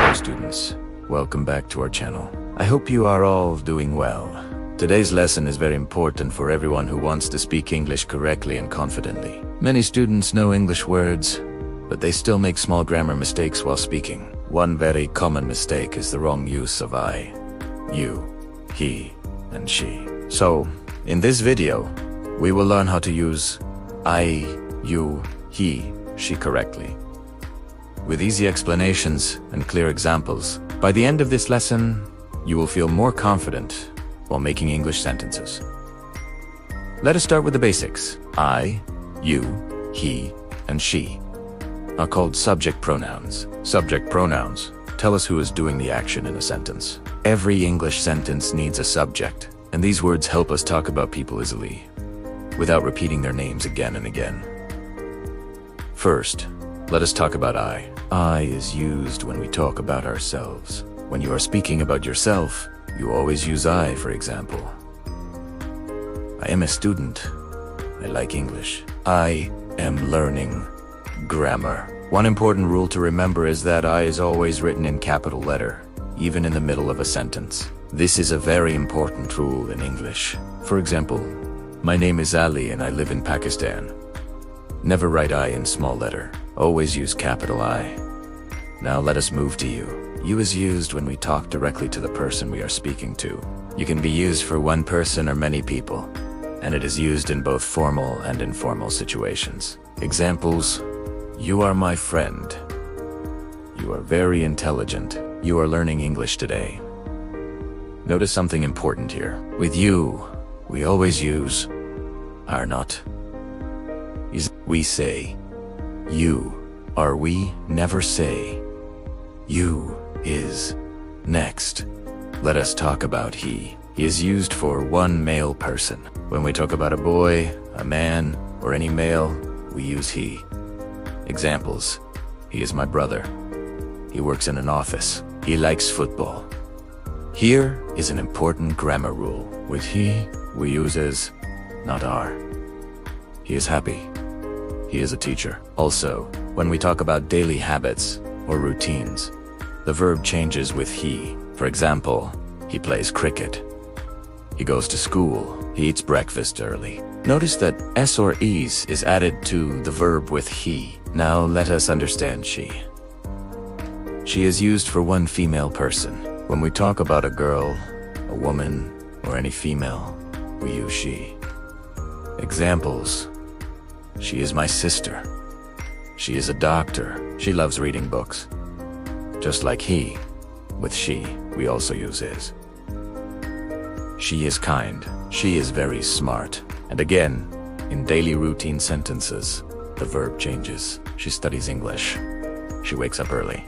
Hello students, welcome back to our channel. I hope you are all doing well. Today's lesson is very important for everyone who wants to speak English correctly and confidently. Many students know English words, but they still make small grammar mistakes while speaking. One very common mistake is the wrong use of I, you, he, and she. So, in this video, we will learn how to use I, you, he, she correctly. With easy explanations and clear examples, by the end of this lesson, you will feel more confident while making English sentences. Let us start with the basics. I, you, he, and she are called subject pronouns. Subject pronouns tell us who is doing the action in a sentence. Every English sentence needs a subject, and these words help us talk about people easily, without repeating their names again and again. First, let us talk about I. I is used when we talk about ourselves. When you are speaking about yourself, you always use I, for example. I am a student. I like English. I am learning grammar. One important rule to remember is that I is always written in capital letter, even in the middle of a sentence. This is a very important rule in English. For example, my name is Ali and I live in Pakistan. Never write I in small letter. Always use capital I. Now let us move to you. You is used when we talk directly to the person we are speaking to. You can be used for one person or many people, and it is used in both formal and informal situations. Examples: you are my friend. You are very intelligent. You are learning English today. Notice something important here. With you, we always use are not. We say you, or we never say you is. Next, let us talk about he. He is used for one male person. When we talk about a boy, a man, or any male, we use he. Examples: he is my brother. He works in an office. He likes football. Here is an important grammar rule. With he, we use is, not are. He is happy. He is a teacher. Also, when we talk about daily habits or routines, the verb changes with he. For example, he plays cricket. He goes to school. He eats breakfast early. Notice that s or es is added to the verb with he. Now let us understand she. She is used for one female person. When we talk about a girl, a woman, or any female, we use she. Examples: she is my sister. She is a doctor. She loves reading books. Just like he, with she, we also use is. She is kind. She is very smart. And again, in daily routine sentences, the verb changes. She studies English. She wakes up early.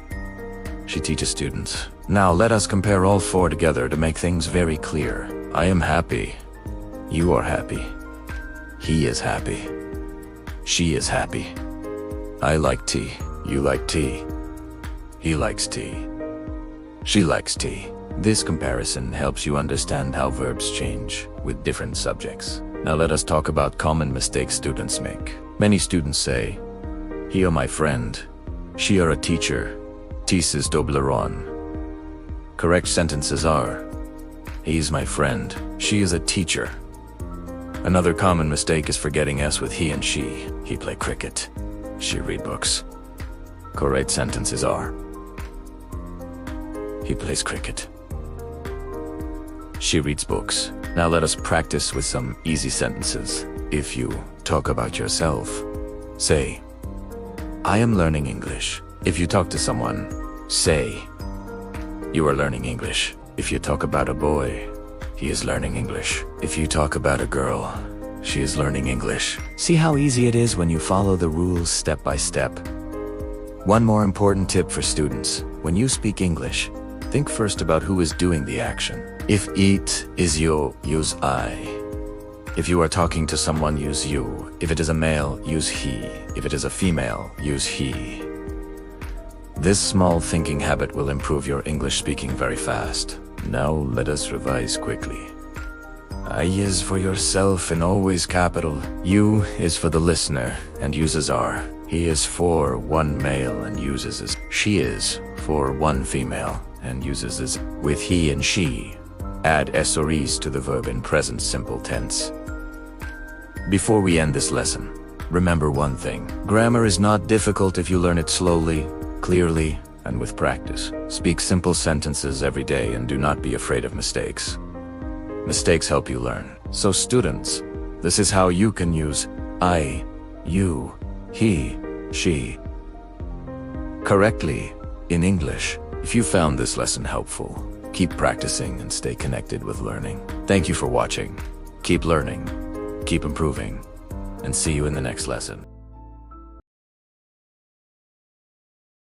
She teaches students. Now let us compare all four together to make things very clear. I am happy. You are happy. He is happy. She is happy. I like tea. You like tea. He likes tea. She likes tea. This comparison helps you understand how verbs change with different subjects. Now let us talk about common mistakes students make. Many students say, he are my friend. She are a teacher. Tis is Toblerone. Correct sentences are, he is my friend. She is a teacher. Another common mistake is forgetting s with he and she. He play cricket. She read books. Correct sentences are, he plays cricket. She reads books. Now let us practice with some easy sentences. If you talk about yourself, say, I am learning English. If you talk to someone, say, you are learning English. If you talk about a boy, he is learning English. If you talk about a girl, she is learning English. See how easy it is when you follow the rules step by step. One more important tip for students. When you speak English, think first about who is doing the action. If it is you, use I. If you are talking to someone, use you. If it is a male, use he. If it is a female, use he. This small thinking habit will improve your English speaking very fast. Now let us revise quickly. I is for yourself and always capital. You is for the listener and uses are. He is for one male and uses as. She is for one female and uses as with he and she. Add s or es to the verb in present simple tense. Before we end this lesson, remember one thing. Grammar is not difficult if you learn it slowly, clearly, and with practice. Speak simple sentences every day and do not be afraid of mistakes. Mistakes help you learn. So students, this is how you can use I, you, he, she correctly in English. If you found this lesson helpful, keep practicing and stay connected with learning. Thank you for watching. Keep learning, keep improving, and see you in the next lesson.